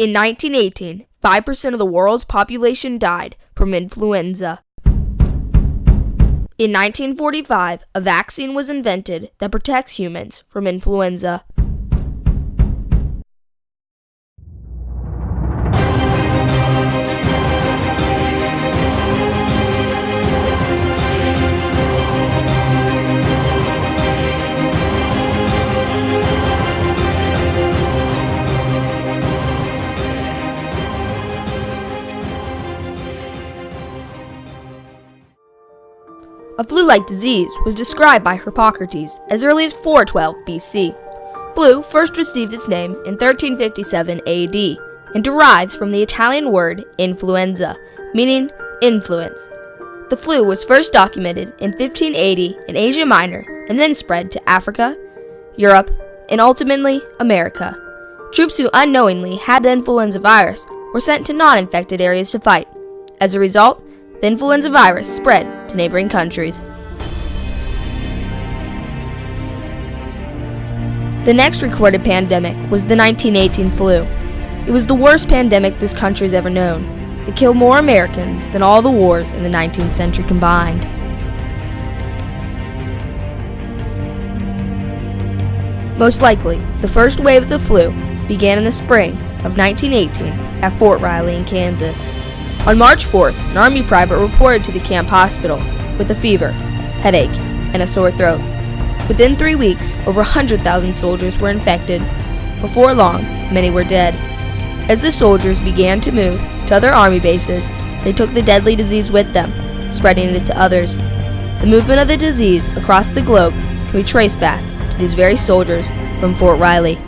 In 1918, 5% of the world's population died from influenza. In 1945, a vaccine was invented that protects humans from influenza. A flu-like disease was described by Hippocrates as early as 412 BC. Flu first received its name in 1357 AD and derives from the Italian word influenza, meaning influence. The flu was first documented in 1580 in Asia Minor and then spread to Africa, Europe, and ultimately America. Troops who unknowingly had the influenza virus were sent to non-infected areas to fight. As a result, the influenza virus spread to neighboring countries. The next recorded pandemic was the 1918 flu. It was the worst pandemic this country's ever known. It killed more Americans than all the wars in the 19th century combined. Most likely, the first wave of the flu began in the spring of 1918 at Fort Riley in Kansas. On March 4th, an Army private reported to the camp hospital with a fever, headache, and a sore throat. Within 3 weeks, over 100,000 soldiers were infected. Before long, many were dead. As the soldiers began to move to other Army bases, they took the deadly disease with them, spreading it to others. The movement of the disease across the globe can be traced back to these very soldiers from Fort Riley.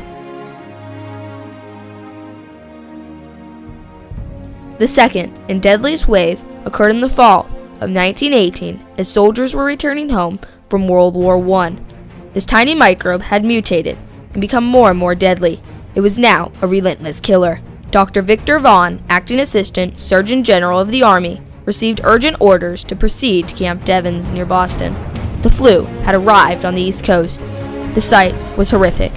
The second and deadliest wave occurred in the fall of 1918 as soldiers were returning home from World War I. This tiny microbe had mutated and become more and more deadly. It was now a relentless killer. Dr. Victor Vaughn, acting assistant Surgeon General of the Army, received urgent orders to proceed to Camp Devens near Boston. The flu had arrived on the East Coast. The sight was horrific.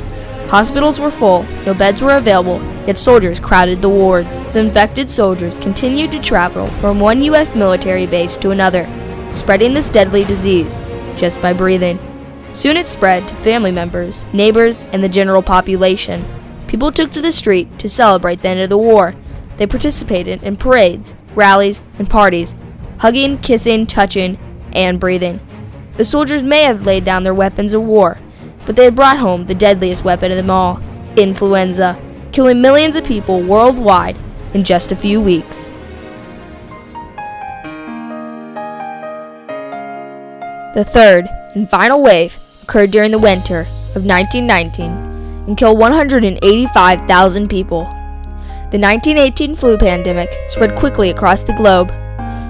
Hospitals were full, no beds were available, yet soldiers crowded the ward. The infected soldiers continued to travel from one U.S. military base to another, spreading this deadly disease just by breathing. Soon it spread to family members, neighbors, and the general population. People took to the street to celebrate the end of the war. They participated in parades, rallies, and parties, hugging, kissing, touching, and breathing. The soldiers may have laid down their weapons of war, but they had brought home the deadliest weapon of them all, influenza, killing millions of people worldwide in just a few weeks. The third and final wave occurred during the winter of 1919 and killed 185,000 people. The 1918 flu pandemic spread quickly across the globe.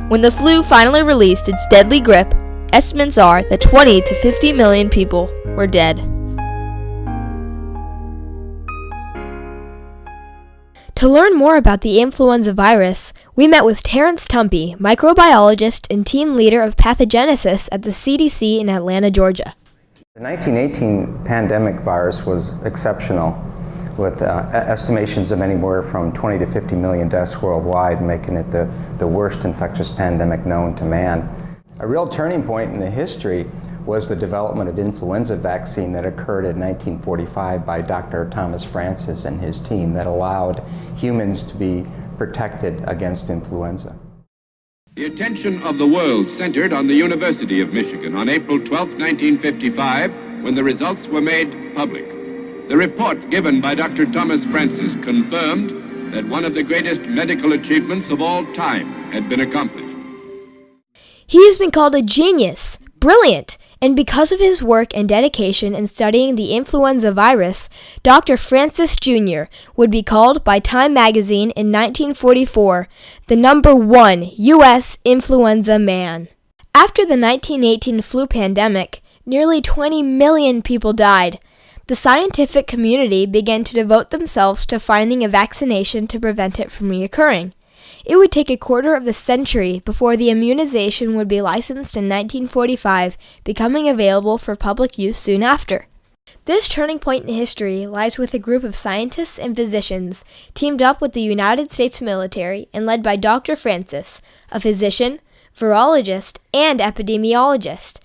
When the flu finally released its deadly grip, estimates are that 20 to 50 million people were dead. To learn more about the influenza virus, we met with Terrence Tumpy, microbiologist and team leader of pathogenesis at the CDC in Atlanta, Georgia. The 1918 pandemic virus was exceptional, with estimations of anywhere from 20 to 50 million deaths worldwide, making it the worst infectious pandemic known to man. A real turning point in the history was the development of influenza vaccine that occurred in 1945 by Dr. Thomas Francis and his team that allowed humans to be protected against influenza. The attention of the world centered on the University of Michigan on April 12, 1955, when the results were made public. The report given by Dr. Thomas Francis confirmed that one of the greatest medical achievements of all time had been accomplished. He has been called a genius, brilliant, and because of his work and dedication in studying the influenza virus, Dr. Francis Jr. would be called by Time magazine in 1944 the #1 U.S. influenza man. After the 1918 flu pandemic, nearly 20 million people died. The scientific community began to devote themselves to finding a vaccination to prevent it from reoccurring. It would take a quarter of a century before the immunization would be licensed in 1945, becoming available for public use soon after. This turning point in history lies with a group of scientists and physicians teamed up with the United States military and led by Dr. Francis, a physician, virologist, and epidemiologist.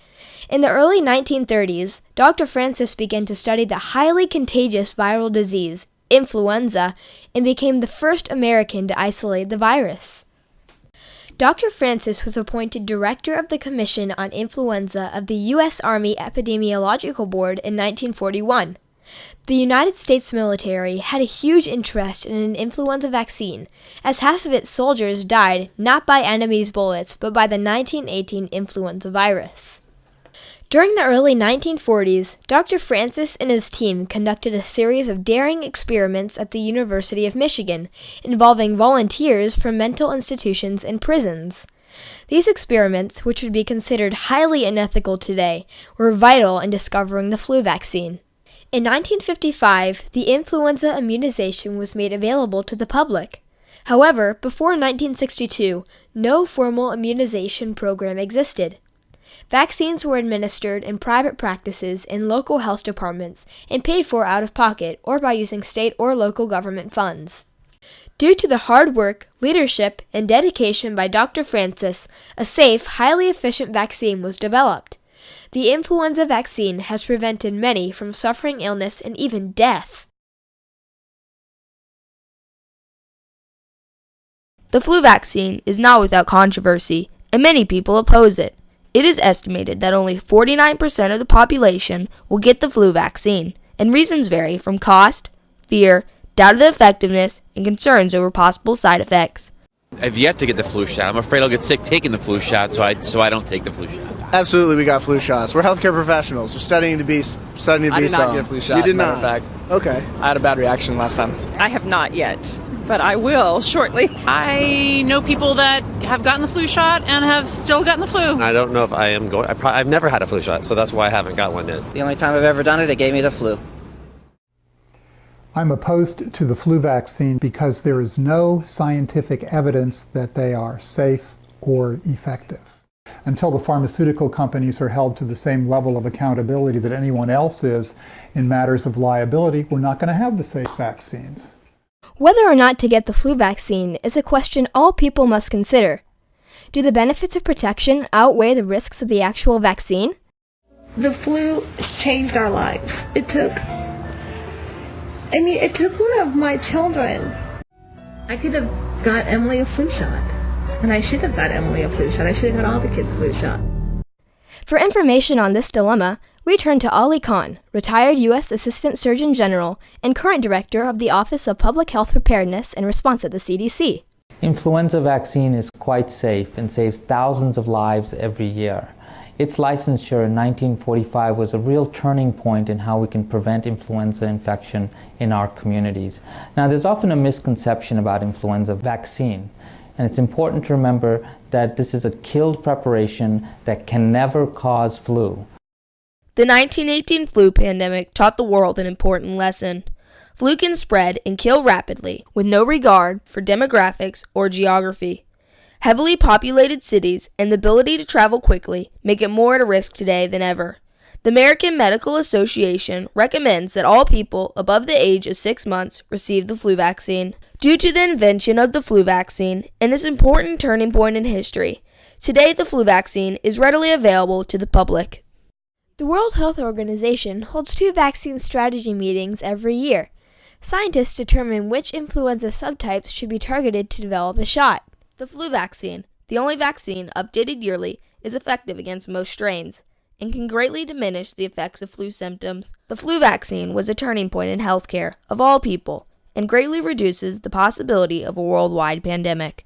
In the early 1930s, Dr. Francis began to study the highly contagious viral disease, influenza, and became the first American to isolate the virus. Dr. Francis was appointed director of the Commission on Influenza of the U.S. Army Epidemiological Board in 1941. The United States military had a huge interest in an influenza vaccine, as half of its soldiers died not by enemies' bullets but by the 1918 influenza virus. During the early 1940s, Dr. Francis and his team conducted a series of daring experiments at the University of Michigan, involving volunteers from mental institutions and prisons. These experiments, which would be considered highly unethical today, were vital in discovering the flu vaccine. In 1955, the influenza immunization was made available to the public. However, before 1962, no formal immunization program existed. Vaccines were administered in private practices in local health departments and paid for out of pocket or by using state or local government funds. Due to the hard work, leadership, and dedication by Dr. Francis, a safe, highly efficient vaccine was developed. The influenza vaccine has prevented many from suffering illness and even death. The flu vaccine is not without controversy, and many people oppose it. It is estimated that only 49% of the population will get the flu vaccine, and reasons vary from cost, fear, doubt of the effectiveness, and concerns over possible side effects. I've yet to get the flu shot. I'm afraid I'll get sick taking the flu shot, so I don't take the flu shot. Absolutely, we got flu shots. We're healthcare professionals. We're studying to be. I did not get a flu shot. You did matter not. of fact. Okay. I had a bad reaction last time. I have not yet, but I will shortly. I know people that have gotten the flu shot and have still gotten the flu. I don't know if I am going. I've never had a flu shot, so that's why I haven't got one yet. The only time I've ever done it, it gave me the flu. I'm opposed to the flu vaccine because there is no scientific evidence that they are safe or effective. Until the pharmaceutical companies are held to the same level of accountability that anyone else is in matters of liability, we're not going to have the safe vaccines. Whether or not to get the flu vaccine is a question all people must consider. Do the benefits of protection outweigh the risks of the actual vaccine? The flu changed our lives. It took one of my children. I could have got Emily a flu shot. And I should have got Emily a flu shot. I should have got all the kids a flu shot. For information on this dilemma, we turn to Ali Khan, retired U.S. Assistant Surgeon General and current Director of the Office of Public Health Preparedness and Response at the CDC. Influenza vaccine is quite safe and saves thousands of lives every year. Its licensure in 1945 was a real turning point in how we can prevent influenza infection in our communities. Now, there's often a misconception about influenza vaccine. And it's important to remember that this is a killed preparation that can never cause flu. The 1918 flu pandemic taught the world an important lesson. Flu can spread and kill rapidly with no regard for demographics or geography. Heavily populated cities and the ability to travel quickly make it more at a risk today than ever. The American Medical Association recommends that all people above the age of 6 months receive the flu vaccine. Due to the invention of the flu vaccine and this important turning point in history, today the flu vaccine is readily available to the public. The World Health Organization holds 2 vaccine strategy meetings every year. Scientists determine which influenza subtypes should be targeted to develop a shot. The flu vaccine, the only vaccine updated yearly, is effective against most strains and can greatly diminish the effects of flu symptoms. The flu vaccine was a turning point in healthcare of all people and greatly reduces the possibility of a worldwide pandemic.